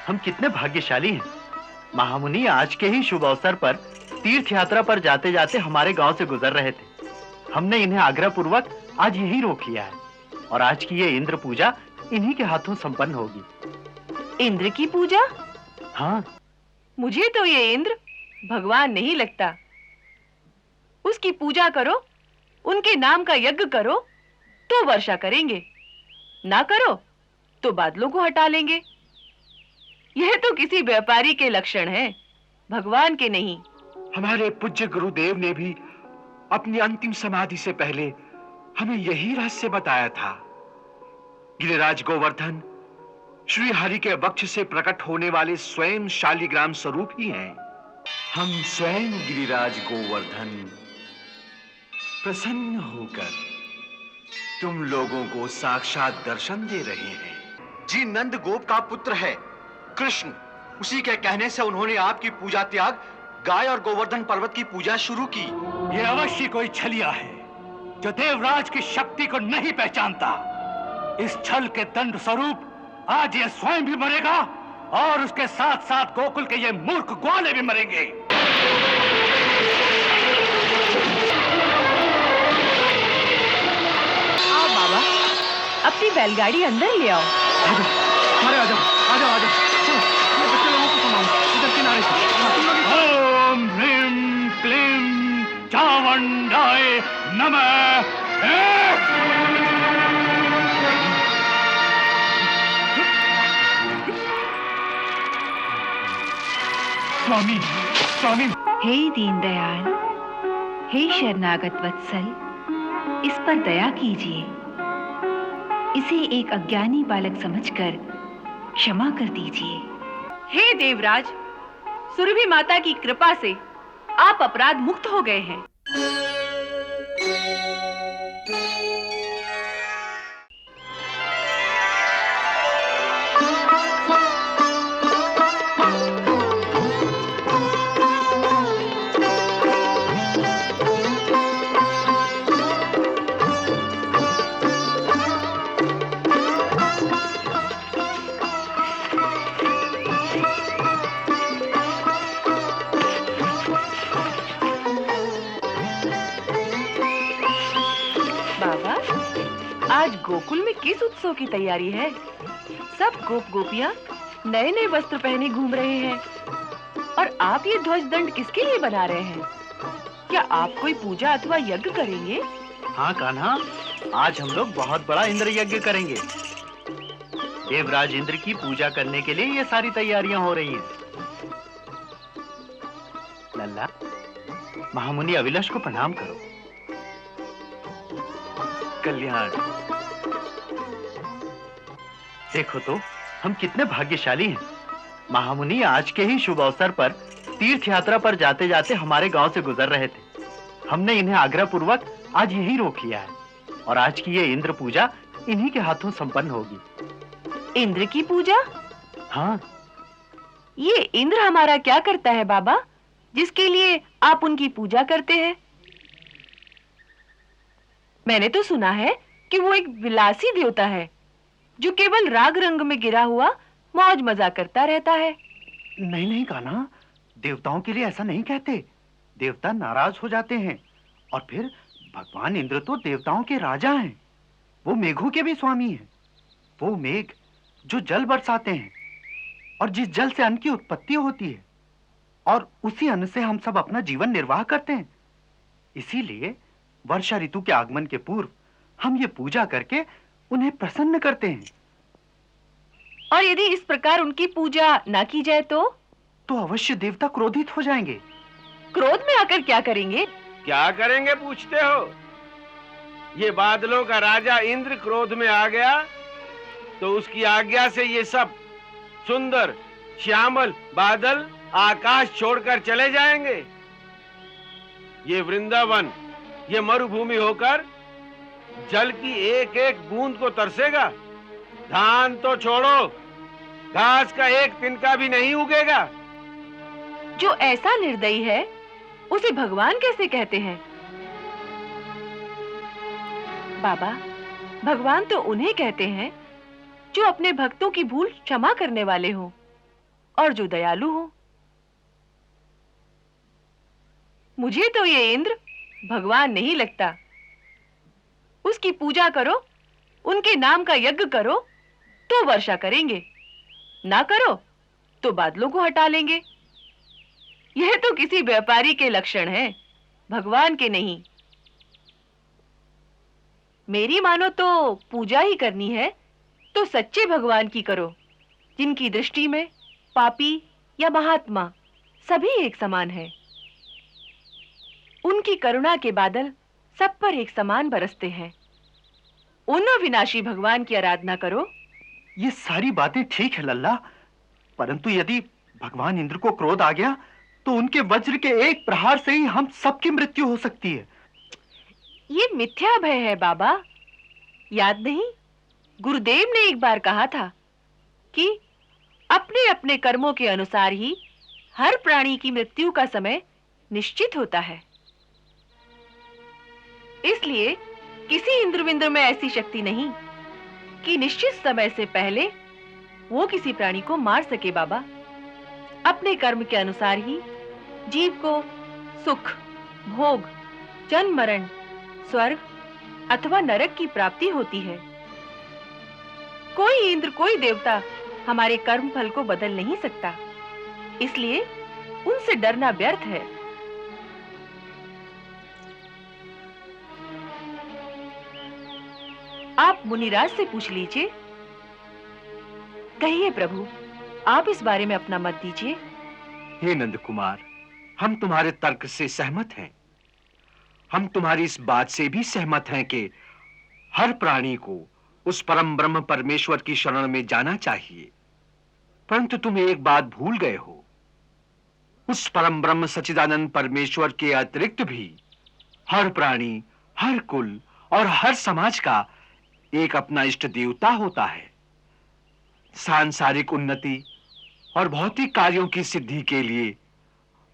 हम कितने भाग्यशाली हैं। महामुनि आज के ही शुभ अवसर पर तीर्थ यात्रा पर जाते जाते हमारे गांव से गुजर रहे थे। हमने इन्हें आग्रह पूर्वक आज यहीं रोक लिया है और आज की ये इंद्र पूजा इन्हीं के हाथों संपन्न होगी। इंद्र की पूजा? हाँ। मुझे तो ये इंद्र भगवान नहीं लगता। उसकी पूजा करो, उनके नाम का यज्ञ करो तो वर्षा करेंगे, ना करो तो बादलों को हटा लेंगे। यह तो किसी व्यापारी के लक्षण हैं, भगवान के नहीं। हमारे पूज्य गुरुदेव ने भी अपनी अंतिम समाधि से पहले हमें यही रहस्य बताया था। गिरिराज गोवर्धन श्री हरि के वक्ष से प्रकट होने वाले स्वयं शालिग्राम स्वरूप ही हैं। हम स्वयं गिरिराज गोवर्धन प्रसन्न होकर तुम लोगों को साक्षात दर्शन दे रहे हैं। जी नंद गोप का पुत्र है कृष्ण, उसी के कहने से उन्होंने आपकी पूजा त्याग गाय और गोवर्धन पर्वत की पूजा शुरू की। ये अवश्य कोई छलिया है जो देवराज की शक्ति को नहीं पहचानता। इस छल के दंड स्वरूप आज ये स्वयं भी मरेगा और उसके साथ साथ गोकुल के ये मूर्ख ग्वाले भी मरेंगे। आओ बाबा, अपनी बैलगाड़ी अंदर ले आओ। अरे आजाओ, आजाओ, आजाओ। चलो, ये बच्चे लोगों को सुनाओ इधर किनारे से। ओम ह्रीं क्लीं चामुंडाय नमः। स्वामी, स्वामी। हे दीनदयाल, हे शरणागत वत्सल, इस पर दया कीजिए। इसे एक अज्ञानी बालक समझकर क्षमा कर दीजिए। हे देवराज, सुरभि माता की कृपा से आप अपराध मुक्त हो गए हैं। आज गोकुल में किस उत्सव की तैयारी है? सब गोप गोपियां नए नए वस्त्र पहने घूम रहे हैं और आप ये ध्वज दंड किसके लिए बना रहे हैं? क्या आप कोई पूजा अथवा यज्ञ करेंगे? हाँ कान्हा, आज हम लोग बहुत बड़ा इंद्र यज्ञ करेंगे। देवराज इंद्र की पूजा करने के लिए ये सारी तैयारियां हो रही हैं। लल्ला, महामुनि अभिलाष को प्रणाम करो। कल्याण। देखो तो हम कितने भाग्यशाली हैं। महामुनि आज के ही शुभ अवसर पर तीर्थ यात्रा पर जाते जाते हमारे गांव से गुजर रहे थे। हमने इन्हें आग्रह पूर्वक आज यहीं रोक लिया है और आज की ये इंद्र पूजा इन्हीं के हाथों संपन्न होगी। इंद्र की पूजा? हाँ। ये इंद्र हमारा क्या करता है बाबा, जिसके लिए आप उनकी पूजा करते हैं? मैंने तो सुना है कि वो एक विलासी देवता है जो केवल राग रंग में गिरा हुआ मौज मजा करता रहता है। नहीं नहीं कान्हा, देवताओं के लिए ऐसा नहीं कहते। देवता नाराज हो जाते हैं और फिर भगवान इंद्र तो देवताओं के राजा हैं। वो मेघों के भी स्वामी हैं। वो मेघ जो जल बरसाते हैं और जिस जल से अन्न की उत्पत्ति होती है और उसी अन्न से हम सब अपना जीवन निर्वाह करते हैं। इसीलिए वर्षा ऋतु के आगमन के पूर्व हम ये पूजा करके उन्हें प्रसन्न करते हैं। और यदि इस प्रकार उनकी पूजा ना की जाए तो अवश्य देवता क्रोधित हो जाएंगे। क्रोध में आकर क्या करेंगे? क्या करेंगे पूछते हो? ये बादलों का राजा इंद्र क्रोध में आ गया तो उसकी आज्ञा से ये सब सुंदर श्यामल बादल आकाश छोड़कर चले जाएंगे। ये वृंदावन, ये मरुभूमि होकर जल की एक एक बूंद को तरसेगा। धान तो छोड़ो, घास का एक तिनका भी नहीं उगेगा। जो ऐसा निर्दयी है उसे भगवान कैसे कहते हैं? बाबा, भगवान तो उन्हें कहते हैं जो अपने भक्तों की भूल क्षमा करने वाले हों। और जो दयालु हो। मुझे तो ये इंद्र भगवान नहीं लगता। उसकी पूजा करो, उनके नाम का यज्ञ करो तो वर्षा करेंगे, ना करो तो बादलों को हटा लेंगे। यह तो किसी व्यापारी के लक्षण हैं, भगवान के नहीं। मेरी मानो तो पूजा ही करनी है तो सच्चे भगवान की करो, जिनकी दृष्टि में पापी या महात्मा सभी एक समान हैं। उनकी करुणा के बादल सब पर एक समान बरसते हैं। उन अविनाशी भगवान की आराधना करो। ये सारी बातें ठीक है लल्ला, परंतु यदि भगवान इंद्र को क्रोध आ गया तो उनके वज्र के एक प्रहार से ही हम सबकी मृत्यु हो सकती है। ये मिथ्या भय है बाबा। याद नहीं, गुरुदेव ने एक बार कहा था कि अपने अपने कर्मों के अनुसार ही हर प्राणी की मृत्यु का समय निश्चित होता है। इसलिए किसी इंद्रविंद्र में ऐसी शक्ति नहीं कि निश्चित समय से पहले वो किसी प्राणी को मार सके। बाबा, अपने कर्म के अनुसार ही जीव को सुख, भोग, जन्म मरण, स्वर्ग अथवा नरक की प्राप्ति होती है। कोई इंद्र, कोई देवता हमारे कर्म फल को बदल नहीं सकता, इसलिए उनसे डरना व्यर्थ है। आप मुनिराज से पूछ लीजिए। कहिए प्रभु, आप इस बारे में अपना मत दीजिए। हे नंद कुमार, हम तुम्हारे तर्क से सहमत हैं। हम तुम्हारी इस बात से भी सहमत हैं कि हर प्राणी को उस परम ब्रह्म परमेश्वर की शरण में जाना चाहिए। परंतु तुम एक बात भूल गए हो। उस परम ब्रह्म सच्चिदानंद परमेश्वर के अतिरिक्त भी हर प्राणी, हर कुल और हर समाज का एक अपना इष्ट देवता होता है। सांसारिक उन्नति और भौतिक कार्यों की सिद्धि के लिए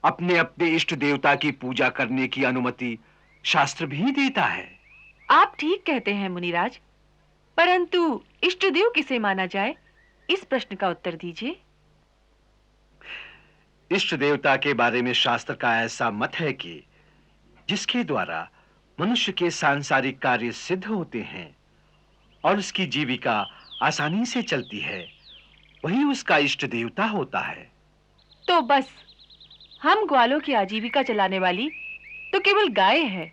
अपने अपने इष्ट देवता की पूजा करने की अनुमति शास्त्र भी देता है। आप ठीक कहते हैं मुनिराज, परंतु इष्ट देव किसे माना जाए, इस प्रश्न का उत्तर दीजिए। इष्ट देवता के बारे में शास्त्र का ऐसा मत है कि जिसके द्वारा मनुष्य के सांसारिक कार्य सिद्ध होते हैं और उसकी जीविका आसानी से चलती है, वही उसका इष्ट देवता होता है। तो बस हम ग्वालों की आजीविका चलाने वाली तो केवल गाय है,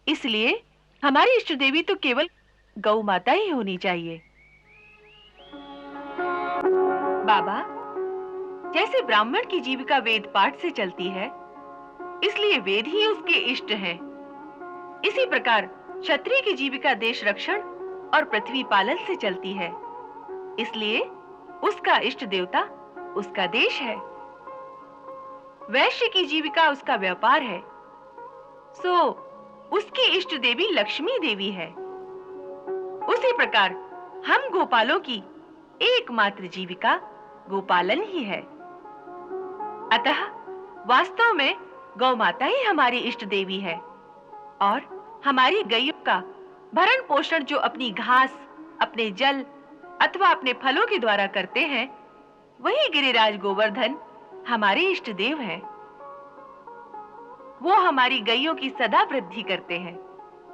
इसलिए हमारी इष्ट देवी तो केवल गौ माता ही होनी चाहिए। बाबा, जैसे ब्राह्मण की जीविका वेद पाठ से चलती है, इसलिए वेद ही उसके इष्ट हैं। इसी प्रकार क्षत्रिय की जीविका देश रक्षण और पृथ्वी पालन से चलती है, इसलिए उसका इष्ट देवता उसका देश है। वैश्य की जीविका उसका व्यापार है, सो उसकी इष्ट देवी लक्ष्मी देवी है। उसी प्रकार हम गोपालों की एकमात्र जीविका गोपालन ही है। अतः वास्तव में गौ माता ही हमारी इष्ट देवी है और हमारी गायों का भरण पोषण जो अपनी घास, अपने जल अथवा अपने फलों के द्वारा करते हैं, वही गिरिराज गोवर्धन हमारे इष्ट देव हैं। वो हमारी गायों की सदा वृद्धि करते हैं,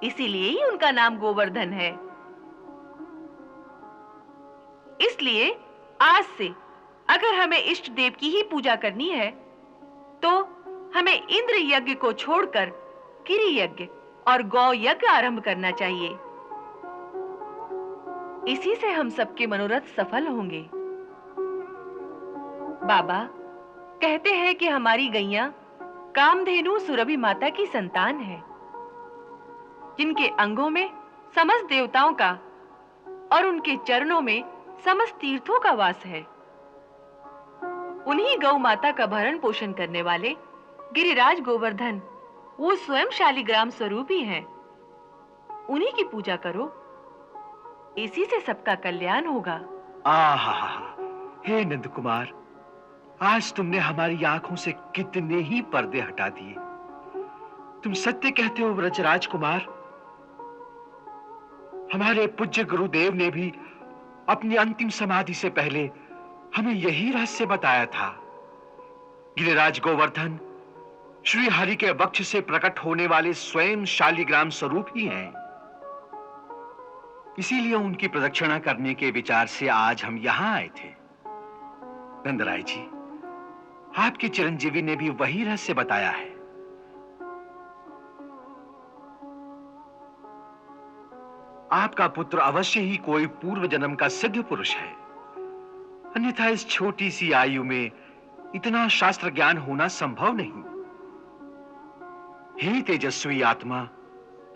इसीलिए ही उनका नाम गोवर्धन है। इसलिए आज से अगर हमें इष्ट देव की ही पूजा करनी है, तो हमें इंद्र यज्ञ को छोड़कर गिरि यज्ञ और गौ यज्ञ आरंभ करना चाहिए। इसी से हम सबके मनोरथ सफल होंगे। बाबा, कहते हैं कि हमारी गैया कामधेनु सुरभि माता की संतान है, जिनके अंगों में समस्त देवताओं का और उनके चरणों में समस्त तीर्थों का वास है। उन्हीं गौ माता का भरण पोषण करने वाले गिरिराज गोवर्धन वो स्वयं शालिग्राम स्वरूप ही हैं। उन्हीं की पूजा करो, इसी से सबका कल्याण होगा। आहा, हे नंद कुमार, आज तुमने हमारी आंखों से कितने ही पर्दे हटा दिए। तुम सत्य कहते हो व्रजराज कुमार। हमारे पूज्य गुरुदेव ने भी अपनी अंतिम समाधि से पहले हमें यही रहस्य बताया था। गिरिराज गोवर्धन श्री हरि के वक्ष से प्रकट होने वाले स्वयं शालिग्राम स्वरूप ही हैं। इसीलिए उनकी प्रदक्षिणा करने के विचार से आज हम यहां आए थे। नंदराय जी, आपके चिरंजीवी ने भी वही रहस्य बताया है। आपका पुत्र अवश्य ही कोई पूर्व जन्म का सिद्ध पुरुष है, अन्यथा इस छोटी सी आयु में इतना शास्त्र ज्ञान होना संभव नहीं। हे तेजस्वी आत्मा,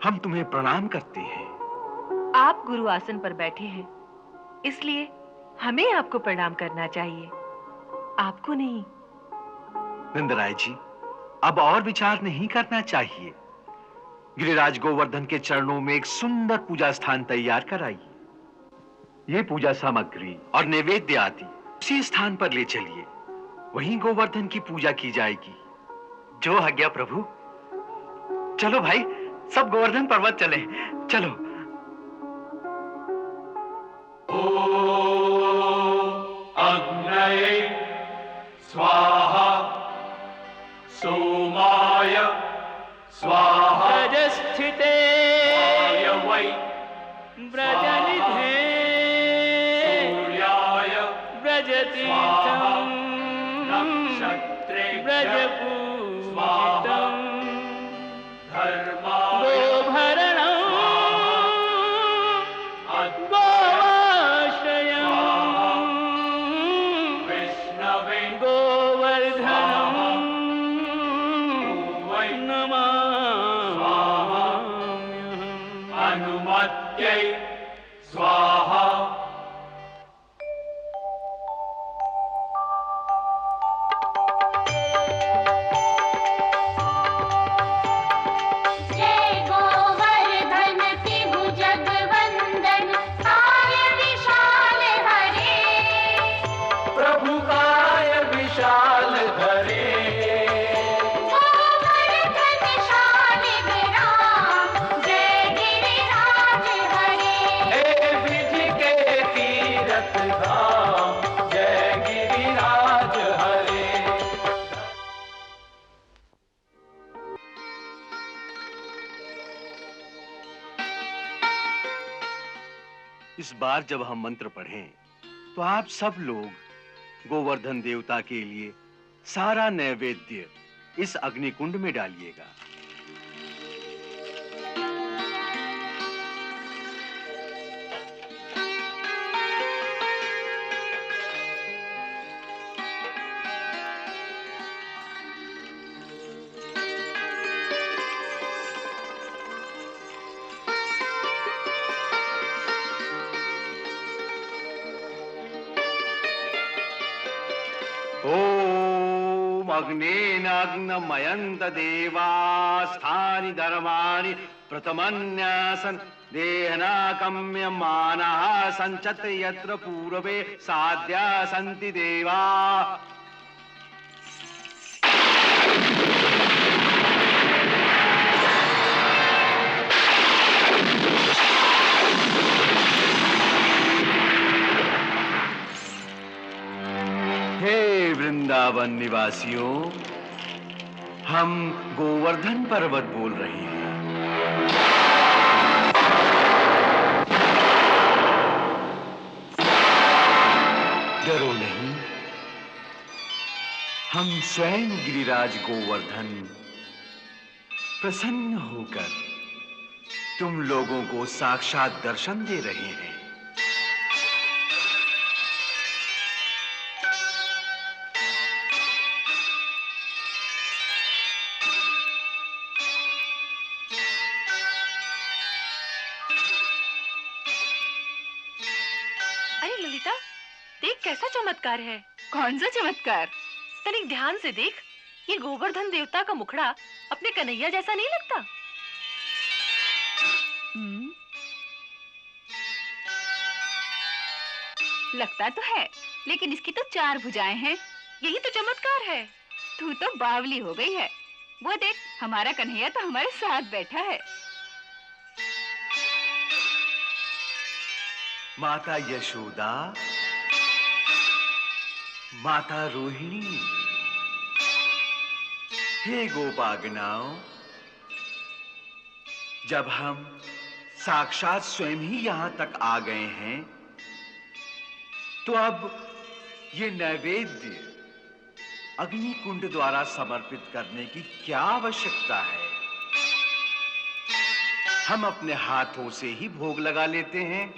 हम तुम्हें प्रणाम करते हैं। आप गुरु आसन पर बैठे हैं, इसलिए हमें आपको प्रणाम करना चाहिए, आपको नहीं। नंदराय जी, अब और विचार नहीं करना चाहिए। गिरिराज गोवर्धन के चरणों में एक सुंदर पूजा स्थान तैयार कराइए। ये पूजा सामग्री और नैवेद्य आदि उसी स्थान पर ले चलिए, वहीं गोवर्धन की पूजा की जाएगी। जो आज्ञा प्रभु। चलो भाई, सब गोवर्धन पर्वत चले। चलो। अग्नये स्वाहा सोमाय स्वाहा ब्रजस्थिते वै ब्रजनिधे सूर्याय ब्रजतीर्थं नक्षत्रे ब्रजपूजितं धर्माय गोभरणं गोवाश्रयं विष्णवे गोवर्धनं वै नमाम्यहम्। अनुमत्यै स्वाहा। जय गोवर्धन तिभु जगवंदन काय विशाल हरे। प्रभु काय विशाल धरे गोवर्धन शालिग्राम जय गिरिराज हरे। हे विधि के तीरथ धाम जय गिरिराज हरे। इस बार जब हम मंत्र पढ़ें तो आप सब लोग गोवर्धन देवता के लिए सारा नैवेद्य इस अग्निकुंड में डालिएगा। ओम अग्नेनाग्नमयंत देवास्थानि धर्माणि प्रथमन्यासन देहनाकम्य मानः संचत यत्र पूर्वे साध्या सन्ति देवा। हे वृंदावन निवासियों, हम गोवर्धन पर्वत बोल रहे हैं। डरो नहीं, हम स्वयं गिरिराज गोवर्धन प्रसन्न होकर तुम लोगों को साक्षात दर्शन दे रहे हैं। अरे ललिता, देख कैसा चमत्कार है। कौन सा चमत्कार? तनिक ध्यान से देख, ये गोवर्धन देवता का मुखड़ा अपने कन्हैया जैसा नहीं लगता? लगता तो है, लेकिन इसकी तो 4 भुजाएं हैं। यही तो चमत्कार है। तू तो बावली हो गई है। वो देख, हमारा कन्हैया तो हमारे साथ बैठा है। माता यशोदा, माता रोहिणी, हे गोपागनाओं, जब हम साक्षात स्वयं ही यहां तक आ गए हैं, तो अब ये नैवेद्य अग्नि कुंड द्वारा समर्पित करने की क्या आवश्यकता है? हम अपने हाथों से ही भोग लगा लेते हैं।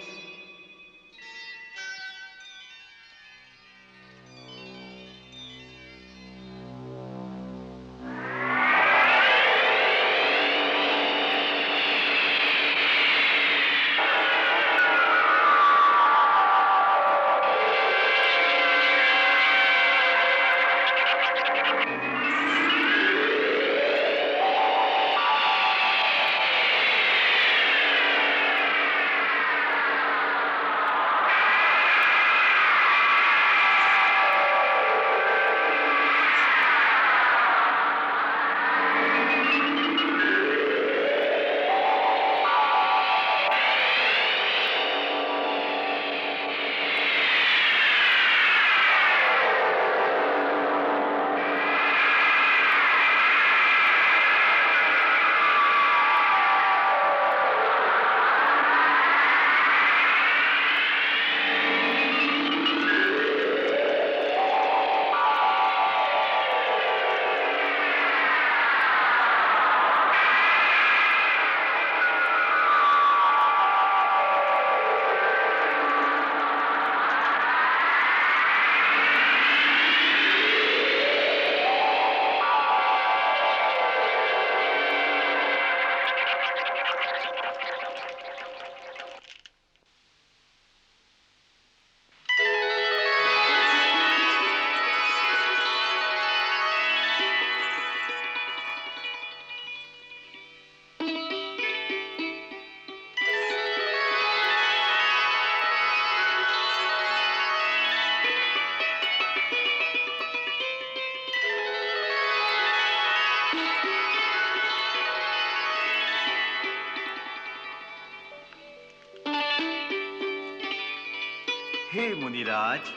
हे मुनिराज,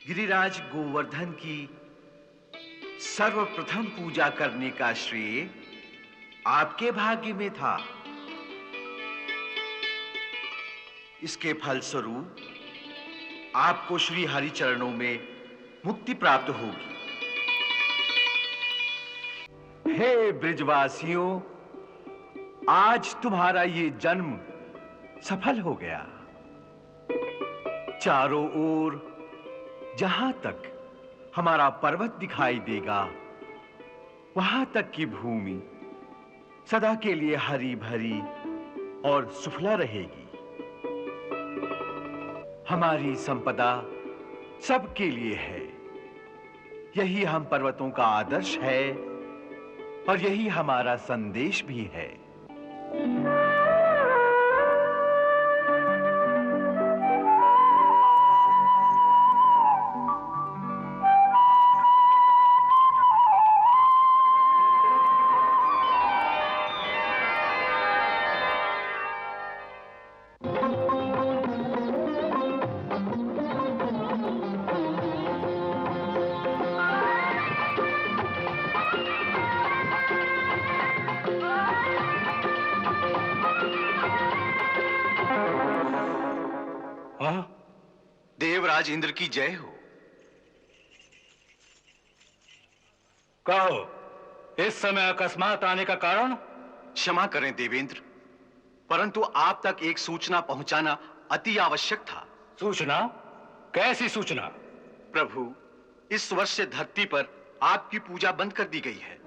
गिरिराज गोवर्धन की सर्वप्रथम पूजा करने का श्रेय आपके भाग्य में था। इसके फलस्वरूप आपको श्री हरि चरणों में मुक्ति प्राप्त होगी। हे ब्रिजवासियों, आज तुम्हारा ये जन्म सफल हो गया। चारों ओर जहां तक हमारा पर्वत दिखाई देगा, वहां तक की भूमि सदा के लिए हरी भरी और सुफला रहेगी। हमारी संपदा सबके लिए है। यही हम पर्वतों का आदर्श है और यही हमारा संदेश भी है। देवराज इंद्र की जय हो। कहो, इस समय अकस्मात आने का कारण? क्षमा करें देवेंद्र, परंतु आप तक एक सूचना पहुंचाना अति आवश्यक था। सूचना? कैसी सूचना? प्रभु, इस वर्ष से धरती पर आपकी पूजा बंद कर दी गई है।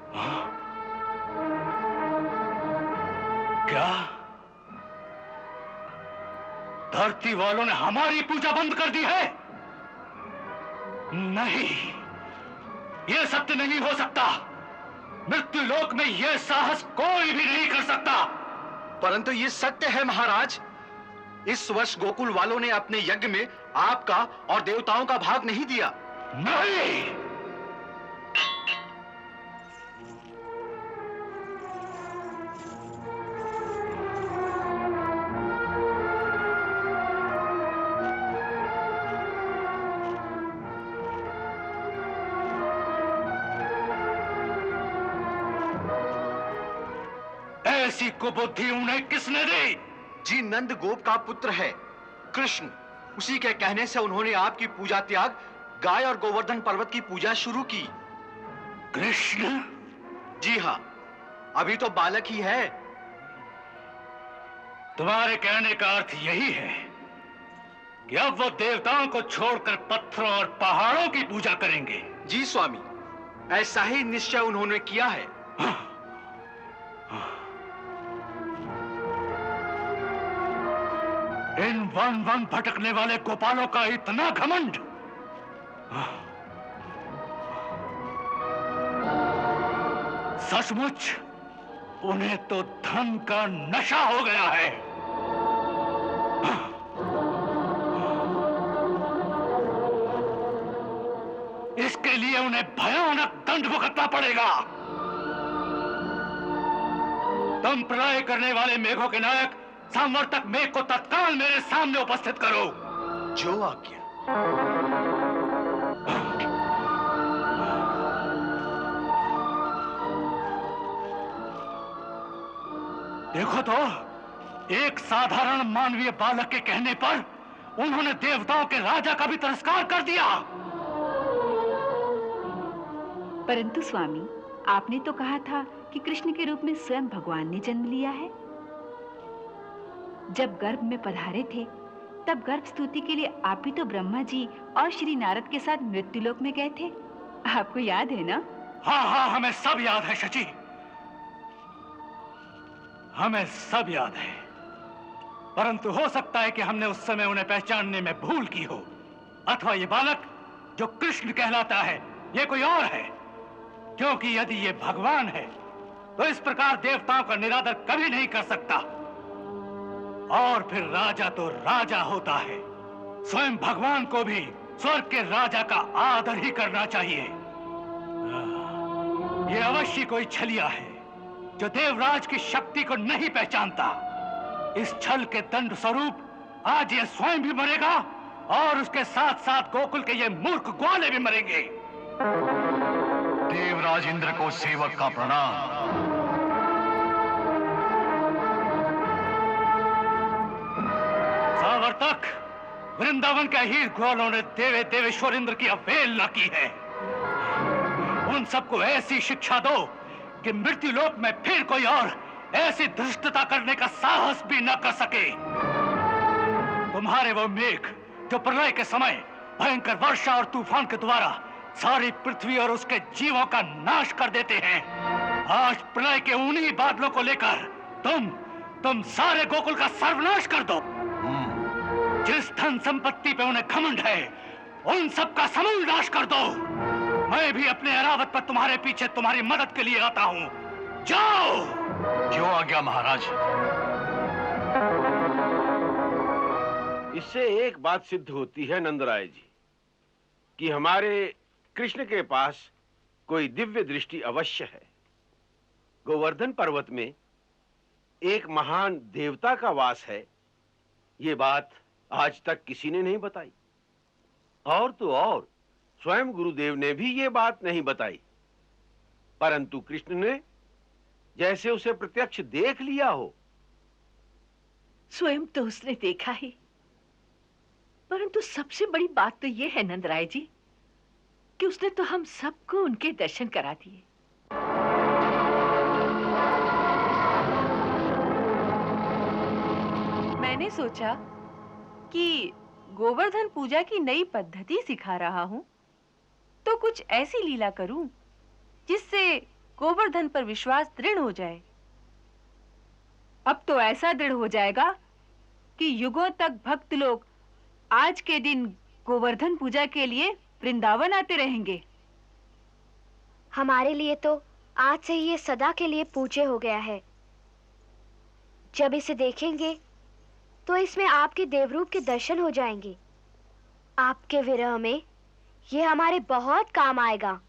क्या? धरती वालों ने हमारी पूजा बंद कर दी है? नहीं, यह सत्य नहीं हो सकता। मृत्यु लोक में यह साहस कोई भी नहीं कर सकता। परंतु यह सत्य है महाराज। इस वर्ष गोकुल वालों ने अपने यज्ञ में आपका और देवताओं का भाग नहीं दिया। नहीं, ऐसी कुबुद्धि उन्हें किसने दी? जी नंद गोप का पुत्र है कृष्ण। उसी के कहने से उन्होंने आपकी पूजा त्याग गाय और गोवर्धन पर्वत की पूजा शुरू की। कृष्ण? जी हाँ, अभी तो बालक ही है। तुम्हारे कहने का अर्थ यही है कि अब वो देवताओं को छोड़कर पत्थरों और पहाड़ों की पूजा करेंगे? जी स्वामी, ऐसा ही निश्चय उन्होंने किया है। इन वन वन भटकने वाले गोपालों का इतना घमंड! सचमुच उन्हें तो धन का नशा हो गया है। इसके लिए उन्हें भयानक दंड भुगतना पड़ेगा। तुम प्रलय करने वाले मेघों के नायक संवर्तक मेघ को तत्काल मेरे सामने उपस्थित करो। जो आज्ञा। देखो तो, एक साधारण मानवीय बालक के कहने पर उन्होंने देवताओं के राजा का भी तिरस्कार कर दिया। परंतु स्वामी, आपने तो कहा था कि कृष्ण के रूप में स्वयं भगवान ने जन्म लिया है। जब गर्भ में पधारे थे, तब गर्भ स्तुति के लिए आप भी तो ब्रह्मा जी और श्री नारद के साथ मृत्युलोक में गए थे। आपको याद है ना? हाँ हाँ, हमें सब याद है शची, हमें सब याद है। परंतु हो सकता है कि हमने उस समय उन्हें पहचानने में भूल की हो, अथवा ये बालक जो कृष्ण कहलाता है ये कोई और है। क्योंकि यदि ये भगवान है तो इस प्रकार देवताओं का निरादर कभी नहीं कर सकता। और फिर राजा तो राजा होता है। स्वयं भगवान को भी स्वर्ग के राजा का आदर ही करना चाहिए। ये अवश्य कोई छलिया है जो देवराज की शक्ति को नहीं पहचानता। इस छल के दंड स्वरूप आज ये स्वयं भी मरेगा और उसके साथ साथ गोकुल के ये मूर्ख ग्वाले भी मरेंगे। देवराज इंद्र को सेवक का प्रणाम। सावर्तक, वृंदावन के हीर ग्वालों ने देवे देवेश्वर इंद्र की अवहेलना की है। उन सबको ऐसी शिक्षा दो कि मृत्यु लोक में फिर कोई और ऐसी धृष्टता करने का साहस भी न कर सके। तुम्हारे वो मेघ जो प्रलय के समय भयंकर वर्षा और तूफान के द्वारा सारी पृथ्वी और उसके जीवों का नाश कर देते हैं, आज प्रलय के उन्हीं बादलों को लेकर तुम सारे गोकुल का सर्वनाश कर दो। जिस धन संपत्ति पे उन्हें घमंड है, उन सब का समूल नाश कर दो। मैं भी अपने ऐरावत पर तुम्हारे पीछे तुम्हारी मदद के लिए आता हूँ। जाओ। जो आज्ञा महाराज। इससे एक बात सिद्ध होती है नंदराय जी कि हमारे कृष्ण के पास कोई दिव्य दृष्टि अवश्य है। गोवर्धन पर्वत में एक महान देवता का वास है, ये बात आज तक किसी ने नहीं बताई। और तो और स्वयं गुरुदेव ने भी ये बात नहीं बताई, परंतु कृष्ण ने जैसे उसे प्रत्यक्ष देख लिया हो। स्वयं तो उसने देखा ही, परंतु सबसे बड़ी बात तो ये है नंदराय जी कि उसने तो हम सबको उनके दर्शन करा दिए। मैंने सोचा कि गोवर्धन पूजा की नई पद्धति सिखा रहा हूं, तो कुछ ऐसी लीला करूं जिससे गोवर्धन पर विश्वास दृढ़ हो जाए। अब तो ऐसा दृढ़ हो जाएगा कि युगों तक भक्त लोग आज के दिन गोवर्धन पूजा के लिए वृंदावन आते रहेंगे। हमारे लिए तो आज से ही ये सदा के लिए पूज्य हो गया है। जब इसे देखेंगे तो इसमें आपके देवरूप के दर्शन हो जाएंगे। आपके विरह में ये हमारे बहुत काम आएगा।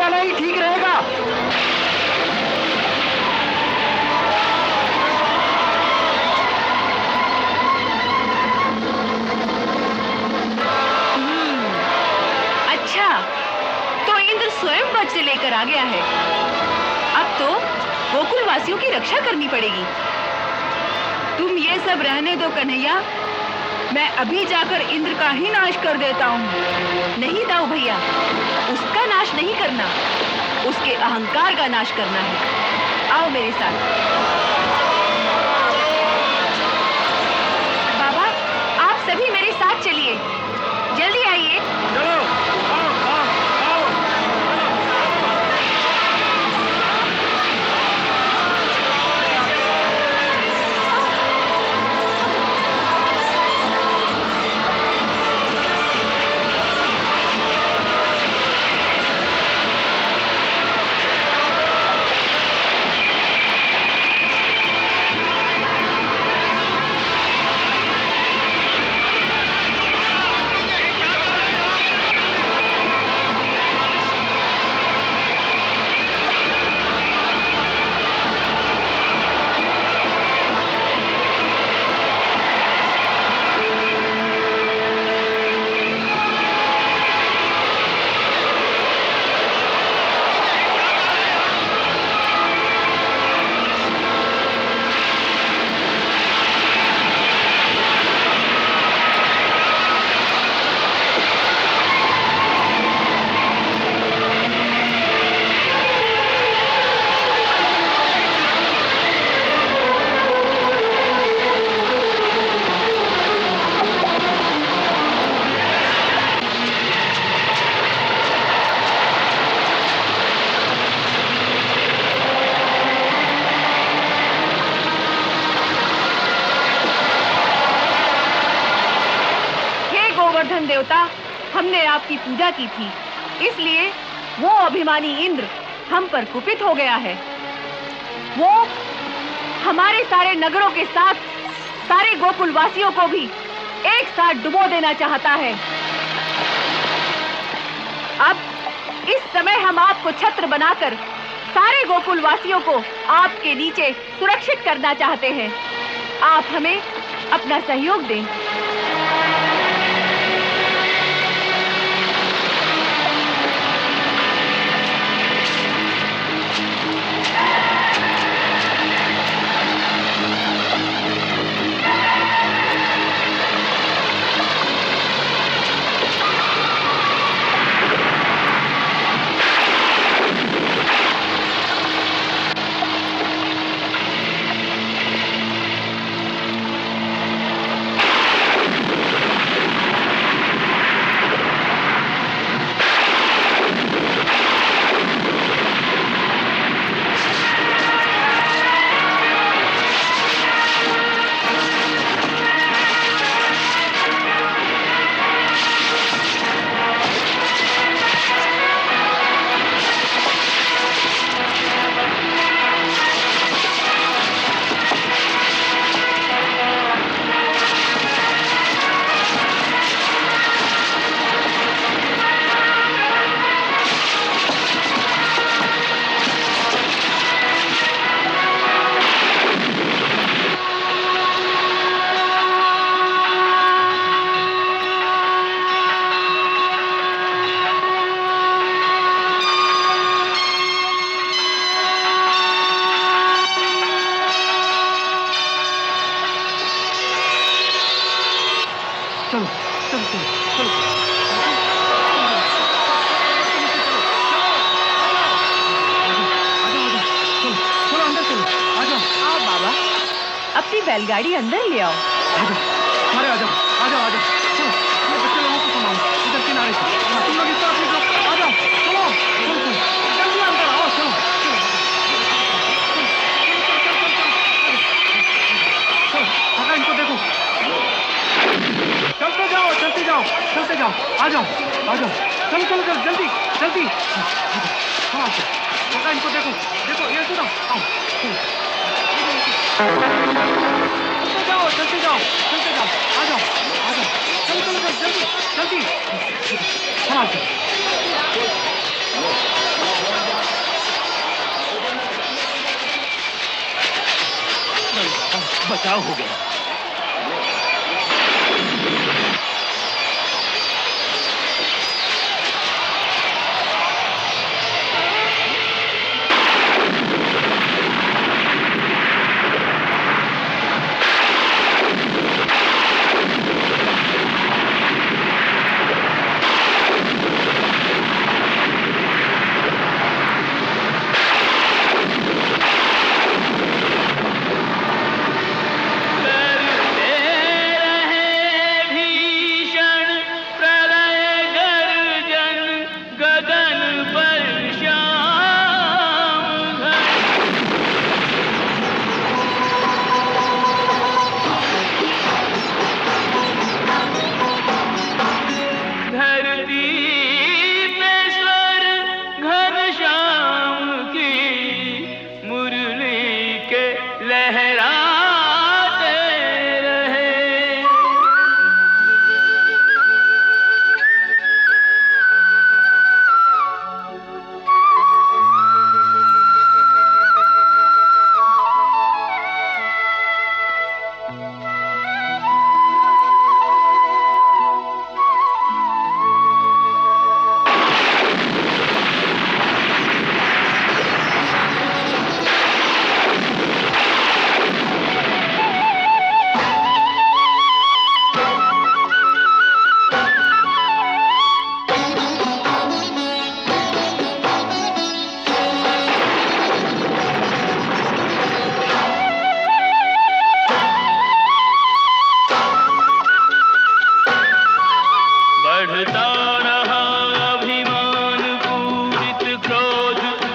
जाना ही ठीक रहेगा। अच्छा, तो इंद्र स्वयं वज्र लेकर आ गया है। अब तो गोकुल वासियों की रक्षा करनी पड़ेगी। तुम ये सब रहने दो कन्हैया, मैं अभी जाकर इंद्र का ही नाश कर देता हूँ। नहीं दाऊ भैया, उसका नाश नहीं करना, उसके अहंकार का नाश करना है। आओ मेरे साथ। बाबा, आप सभी मेरे साथ चलिए, जल्दी आइए। चलो, आओ, आओ, आओ। गोवर्धन देवता, हमने आपकी पूजा की थी, इसलिए वो अभिमानी इंद्र हम पर कुपित हो गया है। वो हमारे सारे नगरों के साथ सारे गोकुल वासियों को भी एक साथ डुबो देना चाहता है। अब इस समय हम आपको छत्र बनाकर सारे गोकुल वासियों को आपके नीचे सुरक्षित करना चाहते हैं। आप हमें अपना सहयोग दें। चलो चलो चलो चलो चलो अंदर चलो, आ जाओ। आओ बाबा, अपनी बैलगाड़ी अंदर ले आओ। अरे आ जाओ आ जाओ आ जाओ। चलो ये बच्चे लोगों को संभालो, इधर किनारे से। तुम लोग इस तरफ आ जाओ। चलो चलो चलो जल्दी अंदर आओ। चलो चलो काका, इनको देखो। चलते जाओ चलते जाओ चलते जाओ। आ जाओ आ जाओ। चलो चलो चलो जल्दी जल्दी। काका इनको देखो देखो, ये सुनो। आओ चलते जाओ चलते जाओ चलते जाओ। आ जाओ आ जाओ। चलो चलो चलो जल्दी जल्दी। बचाव हो गया।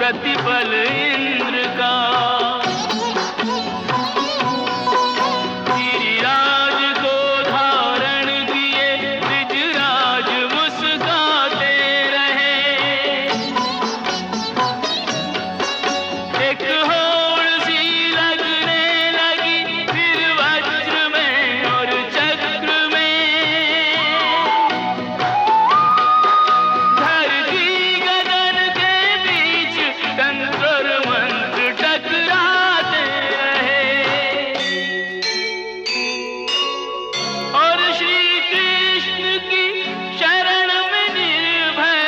प्रतिपल इंद्र का गिरिराज को धारण किए ब्रिजराज मुस्काते रहे। एक होड़ सी लगने लगी फिर वज्र में और चक्र में, धरती गगन के बीच तंत्र और मंत्र टकराते रहे। और श्री कृष्ण की शरण में निर्भय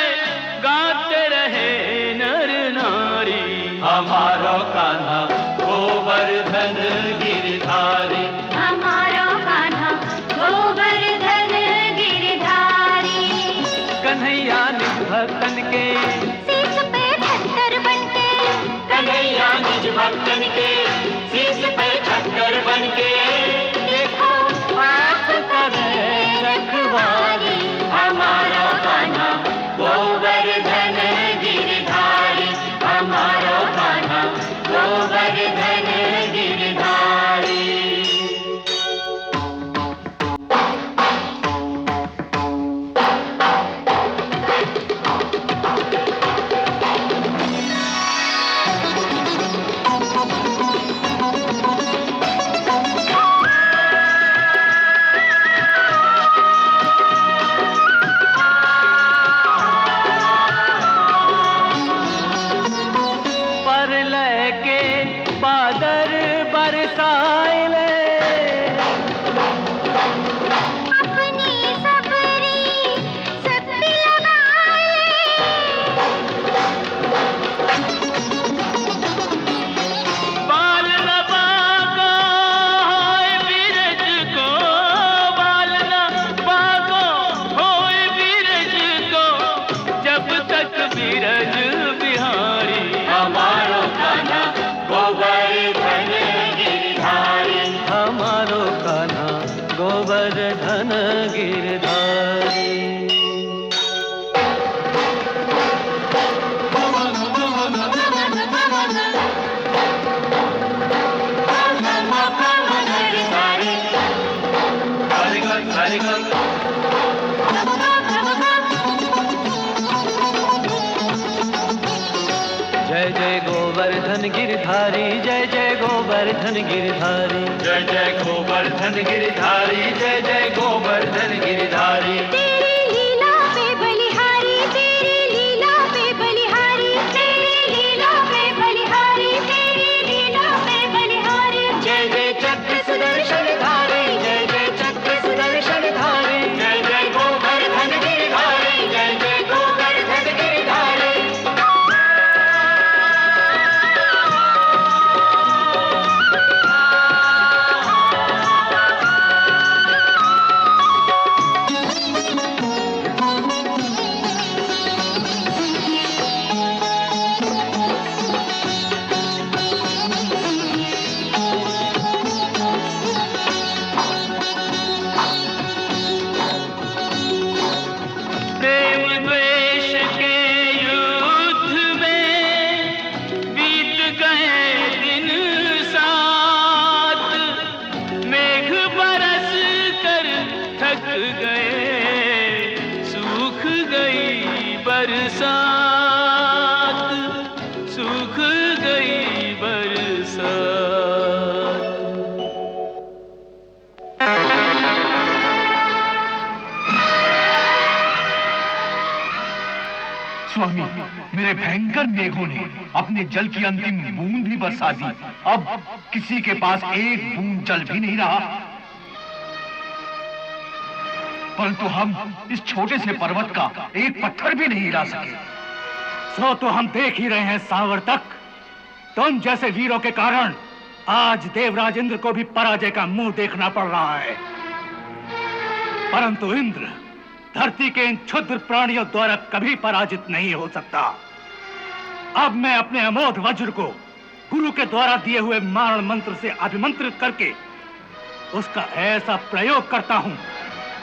गाते रहे नर नारी। हमारो कान्हा गोवर्धन गिरधारी, हमारो कान्हा गोवर्धन गिरधारी। कन्हैया निज भक्तन के शीश पे खच्चर बनके, कन्हैया निज भक्तन के शीश पे खच्चर बनके, देखो आप करे रखवारी। हमारो कान्हा गोवर्धन गिरधारी, हमारो कान्हा गोवर्धन गिरधारी। परलय के बादर बरसाइले, अपनी सबरी शक्ति लगाए, बाल न बाको होय बिरज को, बाल न बाको होय बिरज को, जब तक बिरज बिहारी। हमारो कान्हा गोवर्धन गिरधारी, हमारो कान्हा गोवर्धन गिरधारी। जय जय गोवर्धन गिरधारी, जय जय गोवर्धन गिरधारी, जय जय गोवर्धन गिरधारी, जय जय गोवर्धन गिरधारी। तेरी लीला पे बलिहारी, तेरी लीला पे बलिहारी, तेरी लीला पे बलिहारी, तेरी लीला पे बलिहारी। जय जय चक्र स्वामी, मेरे भयंकर मेघों ने अपने जल की अंतिम बूंद भी बरसा दी। अब किसी के पास एक बूंद जल भी नहीं रहा। परंतु हम इस छोटे से पर्वत का एक पत्थर भी नहीं हिला सके। सो तो हम देख ही रहे हैं सावर्तक, तुम जैसे वीरों के कारण आज देवराज इंद्र को भी पराजय का मुंह देखना पड़ रहा है। परंतु इंद्र धरती के इन क्षुद्र प्राणियों द्वारा कभी पराजित नहीं हो सकता। अब मैं अपने अमोघ वज्र को गुरु के द्वारा दिए हुए मारण मंत्र से अभिमंत्रित करके उसका ऐसा प्रयोग करता हूं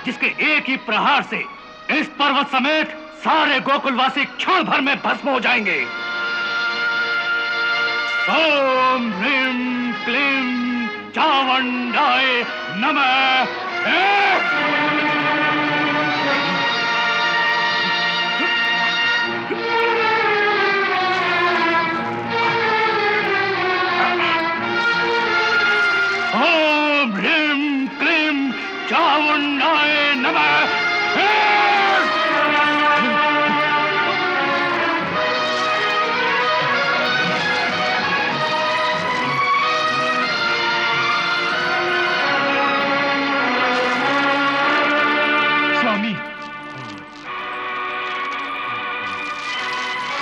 जिसके एक ही प्रहार से इस पर्वत समेत सारे गोकुलवासी क्षण भर में भस्म हो जाएंगे। ओम ह्रीं क्लीं चामुंडाय नमः। ओम ह्रीं क्लीं चामुंडाय नमः।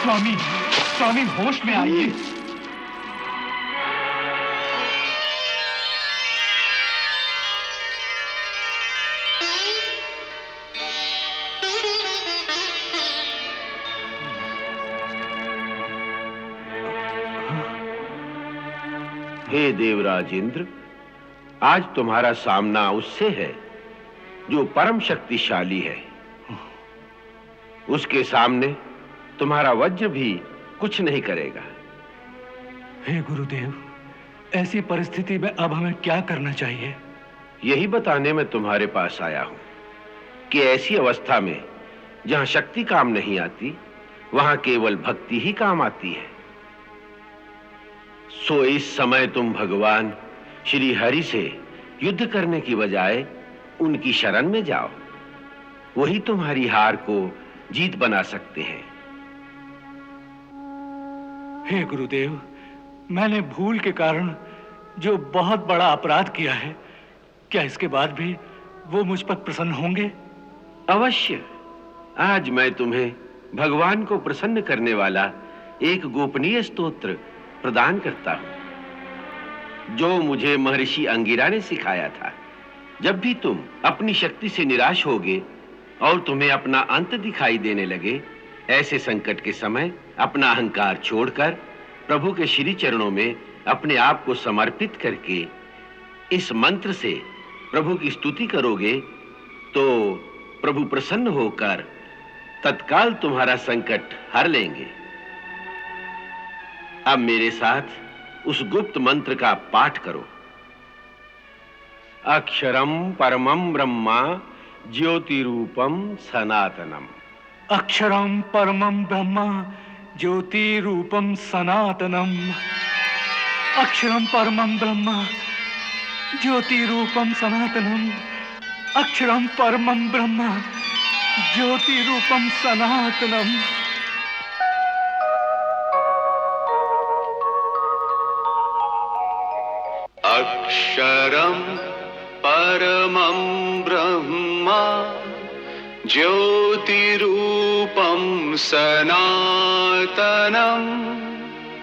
स्वामी, स्वामी होश में आइए। हे देवराज इंद्र, आज तुम्हारा सामना उससे है जो परम शक्तिशाली है। उसके सामने तुम्हारा वज्र भी कुछ नहीं करेगा। हे गुरुदेव, ऐसी परिस्थिति में अब हमें क्या करना चाहिए? यही बताने में तुम्हारे पास आया हूं कि ऐसी अवस्था में जहां शक्ति काम नहीं आती, वहां केवल भक्ति ही काम आती है। सो इस समय तुम भगवान श्री हरि से युद्ध करने की बजाय उनकी शरण में जाओ। वही तुम्हारी हार को जीत बना सकते हैं। हे गुरुदेव, मैंने भूल के कारण जो बहुत बड़ा अपराध किया है, क्या इसके बाद भी वो मुझ पर प्रसन्न होंगे? अवश्य। आज मैं तुम्हें भगवान को प्रसन्न करने वाला एक गोपनीय स्तोत्र प्रदान करता हूं, जो मुझे महर्षि अंगिरा ने सिखाया था। जब भी तुम अपनी शक्ति से निराश होगे और तुम्हें अपना अंत दिखाई देने लगे, ऐसे संकट के समय अपना अहंकार छोड़कर प्रभु के श्री चरणों में अपने आप को समर्पित करके इस मंत्र से प्रभु की स्तुति करोगे तो प्रभु प्रसन्न होकर तत्काल तुम्हारा संकट हर लेंगे। अब मेरे साथ उस गुप्त मंत्र का पाठ करो। अक्षरम परमं ब्रह्मा ज्योतिरूपम सनातनम। अक्षरम परमं ब्रह्मा ज्योति रूपम सनातनम। अक्षरम परमं ब्रह्मा ज्योति रूपम सनातनम। अक्षरम परमं ब्रह्मा ज्योति रूपम सनातनम। अक्षरम परमं ब्रह्मा ज्योतिरूपं सनातनम्।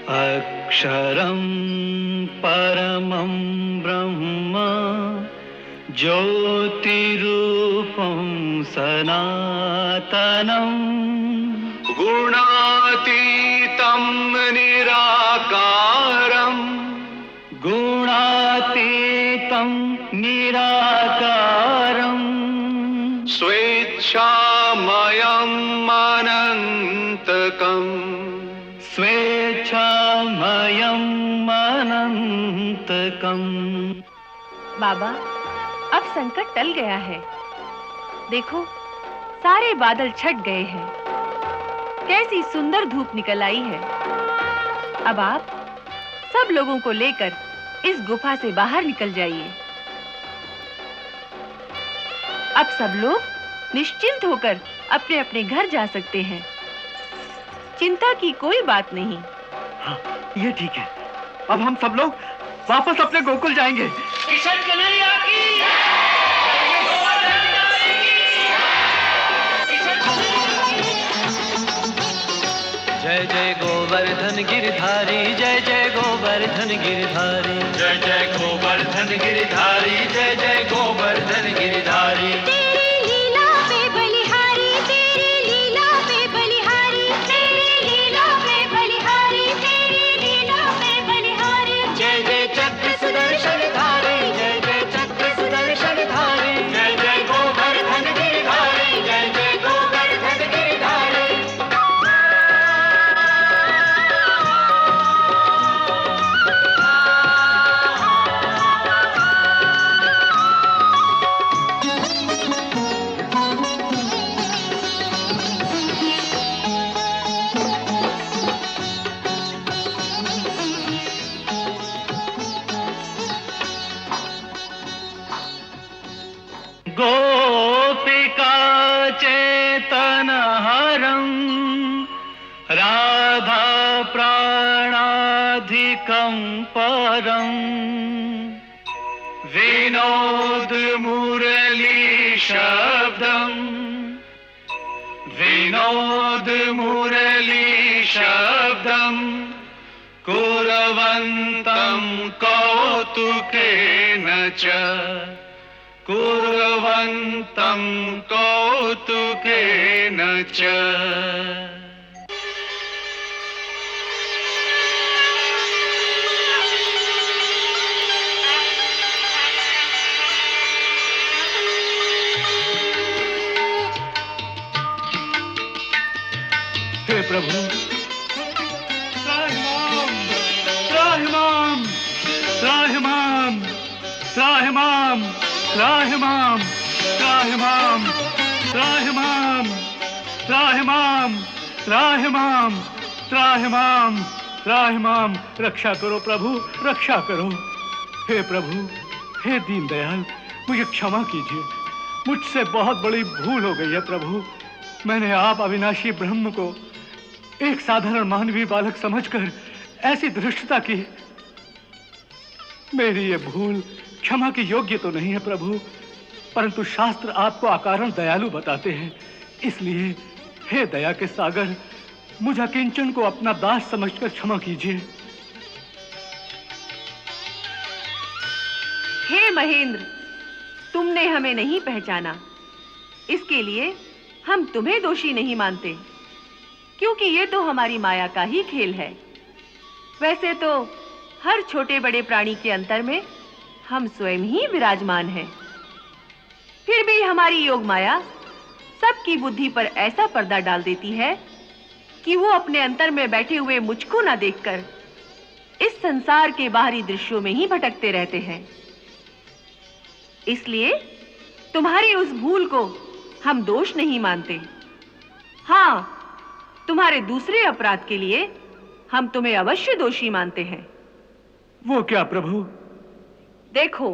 अक्षरं परमं ब्रह्मा ज्योतिरूपं सनातनम्। गुणातीतं निराकारम्। गुणातीतं निराकारम्। स्वेच्छामयम् अनन्तकम्। स्वेच्छामयम् अनन्तकम्। बाबा, अब संकट टल गया है। देखो, सारे बादल छट गए हैं। कैसी सुंदर धूप निकल आई है। अब आप सब लोगों को लेकर इस गुफा से बाहर निकल जाइए। अब सब लोग निश्चिंत होकर अपने अपने घर जा सकते हैं। चिंता की कोई बात नहीं। हाँ, ये ठीक है। अब हम सब लोग वापस अपने गोकुल जाएंगे। किशन कन्हैया की जय जय गोवर्धन गिरधारी, जय जय गोवर्धन गिरधारी, जय जय गोवर्धन गिरधारी, जय जय गोवर्धन गिरधारी। तेरी लीला पे बलिहारी, तेरी लीला पे बलिहारी, तेरी लीला पे बलिहारी, तेरी लीला पे बलिहारी। जय जय चक्र सुदर्शन धारी, जय जय चक्र सुदर्शन धारी, जय जय गोवर्धन गिरधारी, जय जय गोवर्धन गिरधारी। गोपिका चेतन हरम राधा प्राणाधिकं परम विनोद मुरली शब्दम विनोद मुरली शब्दम कुर्वन्तं कौतुकेन च कुर्वन्तं कौतुकेन च। हे प्रभु, त्राहिमाम, त्राहिमाम, त्राहिमाम, त्राहिमाम, त्राहिमाम, त्राहिमाम, त्राहिमाम, त्राहिमाम, त्राहिमाम, त्राहिमाम। रक्षा करो प्रभु, रक्षा करो। हे प्रभु, हे दीनदयाल, मुझे क्षमा कीजिए। मुझसे बहुत बड़ी भूल हो गई है प्रभु। मैंने आप अविनाशी ब्रह्म को एक साधारण मानवीय बालक समझकर ऐसी धृष्टता की। मेरी ये भूल क्षमा की योग्य तो नहीं है प्रभु, परंतु शास्त्र आपको अकारण दयालु बताते हैं। इसलिए हे दया के सागर, मुझे किंचन को अपना दास समझकर क्षमा कीजिए। हे महेंद्र, तुमने हमें नहीं पहचाना, इसके लिए हम तुम्हें दोषी नहीं मानते, क्योंकि ये तो हमारी माया का ही खेल है। वैसे तो हर छोटे बड़े प्राणी के अंतर में हम स्वयं ही विराजमान हैं। फिर भी हमारी योग माया सबकी बुद्धि पर ऐसा पर्दा डाल देती है कि वो अपने अंतर में बैठे हुए मुझको ना देखकर इस संसार के बाहरी दृश्यों में ही भटकते रहते हैं। इसलिए तुम्हारी उस भूल को हम दोष नहीं मानते। हाँ, तुम्हारे दूसरे अपराध के लिए हम तुम्हें अवश्य दोषी मानते हैं। वो क्या प्रभु? देखो,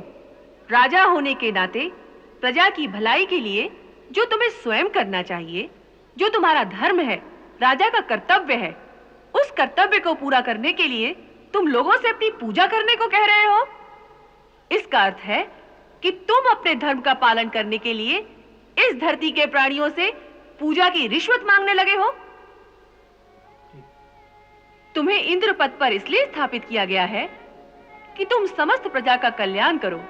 राजा होने के नाते प्रजा की भलाई के लिए जो तुम्हें स्वयं करना चाहिए, जो तुम्हारा धर्म है, राजा का कर्तव्य है, उस कर्तव्य को पूरा करने के लिए तुम लोगों से अपनी पूजा करने को कह रहे हो। इसका अर्थ है कि तुम अपने धर्म का पालन करने के लिए इस धरती के प्राणियों से पूजा की रिश्वत मांगने लगे हो। तुम्हें इंद्र पद पर इसलिए स्थापित किया गया है कि तुम समस्त प्रजा का कल्याण करो।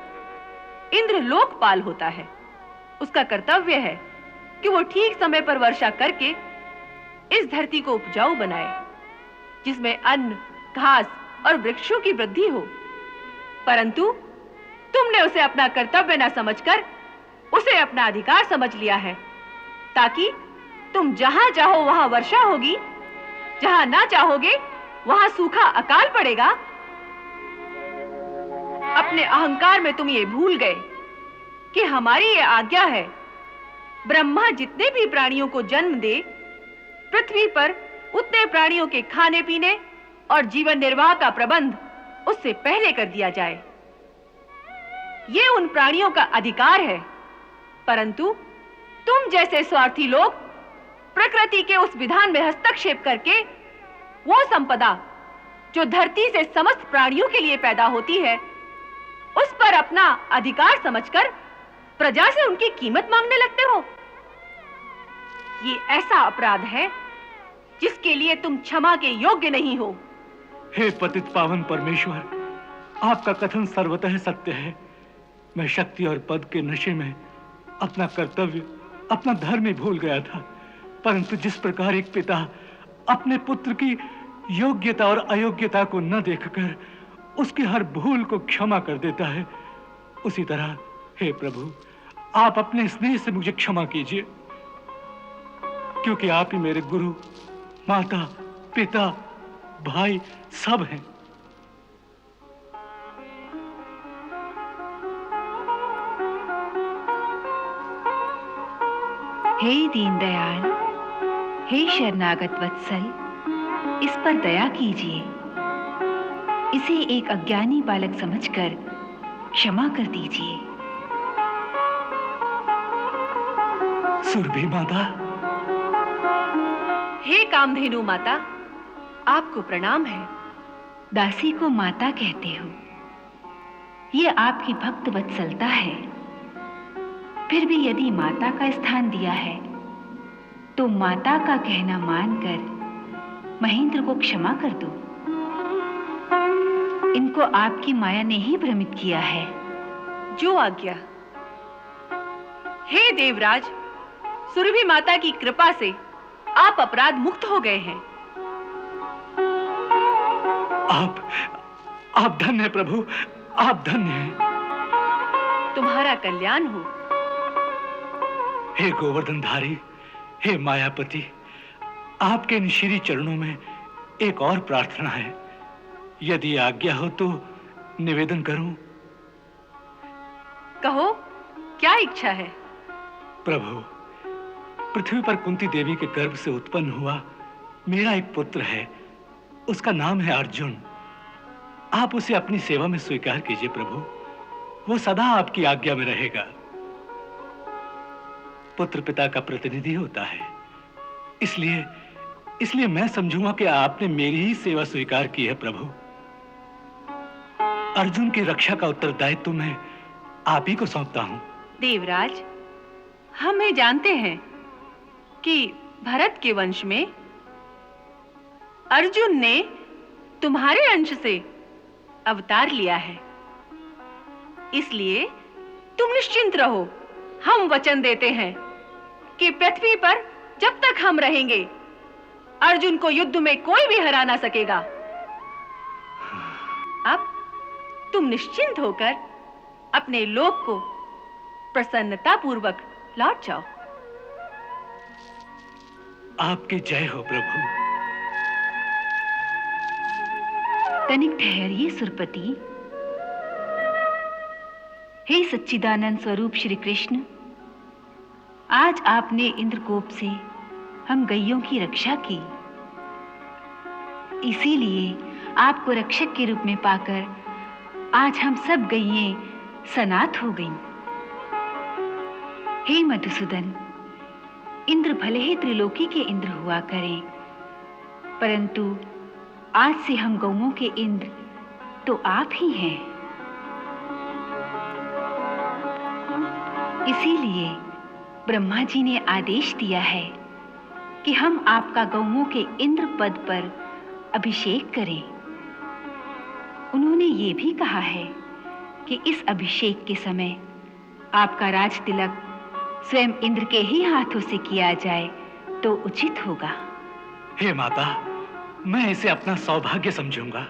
इंद्र लोकपाल होता है, उसका कर्तव्य है कि वो ठीक समय पर वर्षा करके इस धरती को उपजाऊ बनाए, जिसमें अन्न, घास और वृक्षों की वृद्धि हो। परंतु तुमने उसे अपना कर्तव्य न समझकर उसे अपना अधिकार समझ लिया है, ताकि तुम जहां चाहो वहां वर्षा होगी, जहां ना चाहोगे वहां सूखा अकाल पड़ेगा। अपने अहंकार में तुम ये भूल गए कि हमारी ये आज्ञा है, ब्रह्मा जितने भी प्राणियों को जन्म दे, पृथ्वी पर उतने प्राणियों के खाने पीने और जीवन निर्वाह का प्रबंध उससे पहले कर दिया जाए। ये उन प्राणियों का अधिकार है, परंतु तुम जैसे स्वार्थी लोग प्रकृति के उस विधान में हस्तक्षेप करके वो संपदा जो धरती से समस्त प्राणियों के लिए पैदा होती है, उस पर अपना अधिकार समझकर प्रजा से उनकी कीमत मांगने लगते हो। ये ऐसा अपराध है जिसके लिए तुम क्षमा के योग्य नहीं हो। हे पतित पावन परमेश्वर, आपका कथन सर्वतः सत्य है। मैं शक्ति और पद के नशे में अपना कर्तव्य, अपना धर्म ही भूल गया था। परंतु जिस प्रकार एक पिता अपने पुत्र की योग्यता और अयोग्यता को न देखकर उसकी हर भूल को क्षमा कर देता है, उसी तरह हे प्रभु, आप अपने स्नेह से मुझे क्षमा कीजिए, क्योंकि आप ही मेरे गुरु, माता, पिता, भाई सब हैं। हे दीनदयाल, हे शरणागत वत्सल, इस पर दया कीजिए। इसे एक अज्ञानी बालक समझकर क्षमा कर दीजिए। सुरभि माता। हे कामधेनु माता, आपको प्रणाम है। दासी को माता कहते हो, ये आपकी भक्त वत्सलता है। फिर भी यदि माता का स्थान दिया है तो माता का कहना मानकर महेंद्र को क्षमा कर दो। इनको आपकी माया ने ही भ्रमित किया है। जो आज्ञा। हे देवराज, सुरभि माता की कृपा से आप अपराध मुक्त हो गए हैं। आप धन्य हैं प्रभु, आप धन्य हैं। तुम्हारा कल्याण हो। हे गोवर्धनधारी, हे मायापति, आपके इन श्री चरणों में एक और प्रार्थना है। यदि आज्ञा हो तो निवेदन करूं। कहो, क्या इच्छा है? प्रभु, पृथ्वी पर कुंती देवी के गर्भ से उत्पन्न हुआ मेरा एक पुत्र है, उसका नाम है अर्जुन। आप उसे अपनी सेवा में स्वीकार कीजिए प्रभु, वो सदा आपकी आज्ञा में रहेगा। पुत्र पिता का प्रतिनिधि होता है, इसलिए मैं समझूंगा कि आपने मेरी ही सेवा स्वीकार की है प्रभु। अर्जुन की रक्षा का उत्तरदायित्व मैं आप ही को सौंपता हूं। देवराज, हम ये जानते हैं कि भरत के वंश में अर्जुन ने तुम्हारे अंश से अवतार लिया है, इसलिए तुम निश्चिंत रहो। हम वचन देते हैं कि पृथ्वी पर जब तक हम रहेंगे, अर्जुन को युद्ध में कोई भी हरा ना सकेगा। अब तुम निश्चिंत होकर अपने लोक को प्रसन्नता पूर्वक लौट जाओ। आपकी जय हो प्रभु। तनिक ठहरिए सुरपति। हे सच्चिदानंद स्वरूप श्री कृष्ण, आज आपने इंद्रकोप से हम गैयों की रक्षा की, इसीलिए आपको रक्षक के रूप में पाकर आज हम सब गैयें सनाथ हो गईं। हे मधुसूदन, इंद्र भले ही त्रिलोकी के इंद्र हुआ करें, परंतु आज से हम गौओं के इंद्र तो आप ही हैं। इसीलिए ब्रह्मा जी ने आदेश दिया है कि हम आपका गौओं के इंद्र पद पर अभिषेक करें। उन्होंने ये भी कहा है कि इस अभिषेक के समय आपका राज तिलक स्वयं इंद्र के ही हाथों से किया जाए तो उचित होगा। हे माता, मैं इसे अपना सौभाग्य समझूंगा।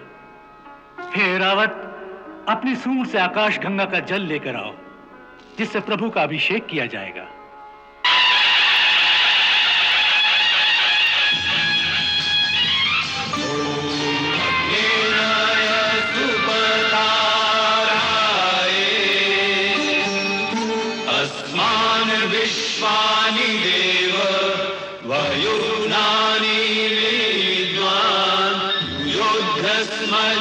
हे रावत, अपनी सूंड से आकाश गंगा का जल लेकर आओ, जिससे प्रभु का अभिषेक किया जाएगा। विश्वानि देव वयुनानि विद्वान् युद्धस्मज्जुहुराणमेनो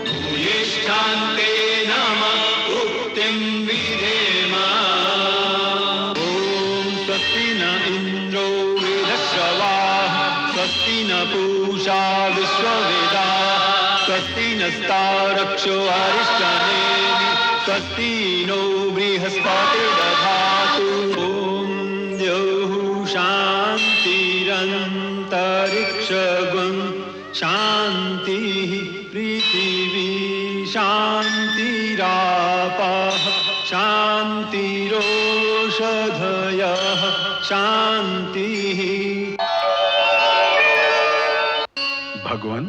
भूयिष्ठान्ते नमः उक्तिं विधेम स्वस्ति न इन्द्रो वृद्धश्रवाः स्वस्ति न पूषा विश्ववेदाः स्वस्ति नस्तारक्षो अरिष्टनेमि स्वस्ति नो बृहस्पतिर्दधातु ॐ द्यौः शान्तिरन्तरिक्षगुं शान्तिः पृथिवी शान्तिरापः शान्तिरोषधयः शान्तिः। भगवान,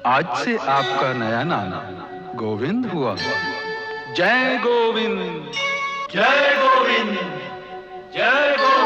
आज से आपका नया नाम गोविंद हुआ। जय गोविंद, जय गोविंद, जय गोविंद।